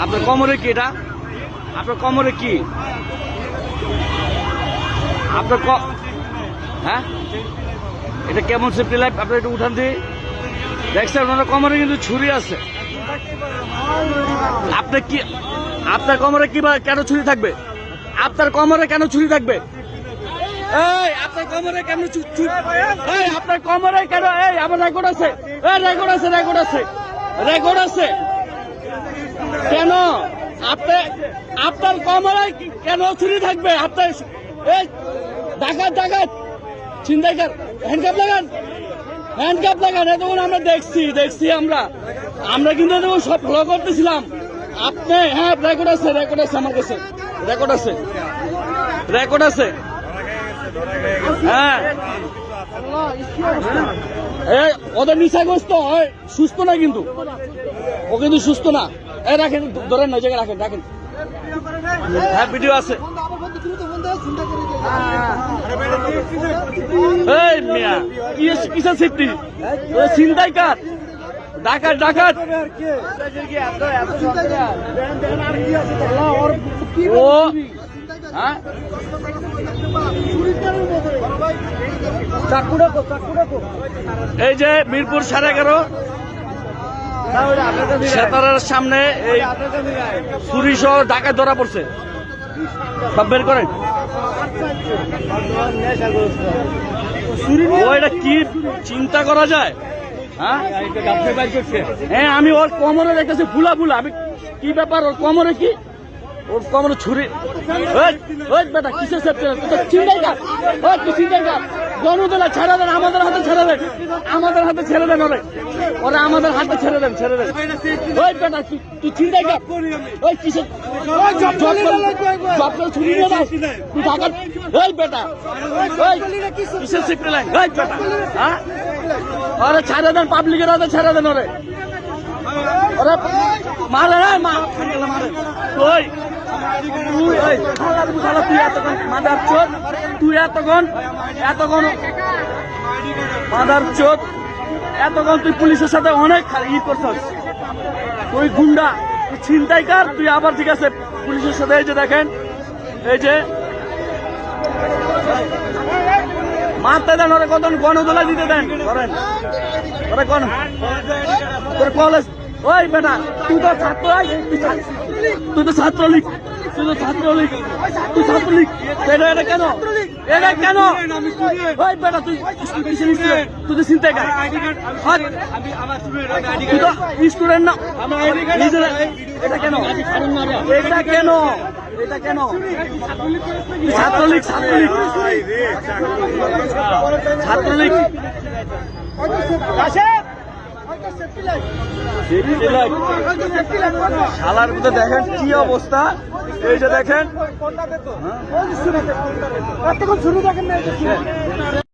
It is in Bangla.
আপনার কোমরে কি এটা? আপনার কোমরে কি? আপনার হ্যাঁ, এটা কেমন সেফটি লাইফ? আপনার একটু উঠান দিয়ে দেখছেন ওনার কোমরে কিন্তু ছুরি আছে। আপনি কি, আপনার কোমরে কি বা কেন ছুরি থাকবে? আপনার কোমরে কেন ছুরি থাকবে? এই আপনার কোমরে কেন এই আপনার কোমরে কেন? এই আমার রেকর্ড আছে, রেকর্ড আছে, রেকর্ড আছে, রেকর্ড আছে। কেন আপনি, আপনার কোমরে কেন ছুরি থাকবে? আপনার এই ডাকাত ডাকাত ছিনতাইকার, হ্যান্ডকাপ লাগান, হ্যান্ডকাপ লাগান। এতক্ষণ আমরা দেখছি আমরা কিন্তু এতক্ষণ সব ফলো করতেছিলাম। আপনি হ্যাঁ রেকর্ড আছে, রেকর্ড আছে, আমার কাছে রেকর্ড আছে, রেকর্ড আছে। হ্যাঁ এই ওদের নিশাগ্রস্ত হয়, সুস্থ না কিন্তু, ও কিন্তু সুস্থ না। এই রাখেন, ধরেন না, জায়গায় রাখেন, রাখেন। হ্যাঁ ভিডিও আছে। এই মিয়া কিসের সেফটি? ছিনতাইকার, ডাকাত ডাকাত। ও হ্যাঁ এই যে মিরপুর 11.5 সেতারের সামনে এই ছুরি সহ ডাকাত ধরা পড়ছে। সব বের করেন। ওইটা কি চিন্তা করা যায়? হ্যাঁ আমি ওর কোমরে দেখতেছি ফুলা ফুলা। আমি কি ব্যাপার, ওর কোমরে কি? ওর কোমরে ছুরি। বেটা কিসের চিন্তাইকার, কি চিন্তাইকার? গণতলা ছেড়ে দেন, আমাদের হাতে ছেড়ে দেন, আমাদের হাতে ছেড়ে দেন। ওরা আমাদের হাতে ছেড়ে দেন, ছেড়ে দেন। ওই বেটা তুই চিন্তাইকার, ওই কিসের ছুরি নিয়ে দাও তুই ডাকাত? ওই বেটা কিসের সেফটি লাইন? ওই বেটা হ্যাঁ, ওরা ছেড়ে দেন, পাবলিকের হাতে ছেড়ে দেন। ওরা মারে মারে। ওই তুই এতক্ষণ মাদার চোদ, এতক্ষণ তুই পুলিশের সাথে অনেক ই করছিস। তুই গুন্ডা, তুই ছিনতাইকার, তুই আবার ঠিক আছে পুলিশের সাথে। এই যে দেখেন, এই যে মারতে দেন, ওরা কত গণদোলা দিতে দেন, করেন ওরা কোন তোর কলেজ। ওই বেটা তুই তো ছাত্র, তুই তো ছাত্রলীগ, তুই তো ছাত্রলীগ, তুই ছাত্রলীগ। এটা কেন, এটা কেন? ওই বেটা তুই তুই তো চিন্তা কর, তুই তো স্টুডেন্ট না। এটা কেন, এটা কেন, এটা কেন? ছাত্রলীগ, ছাত্রলীগ, ছাত্রলীগ। শালার মধ্যে দেখেন কি অবস্থা। এই যে দেখেন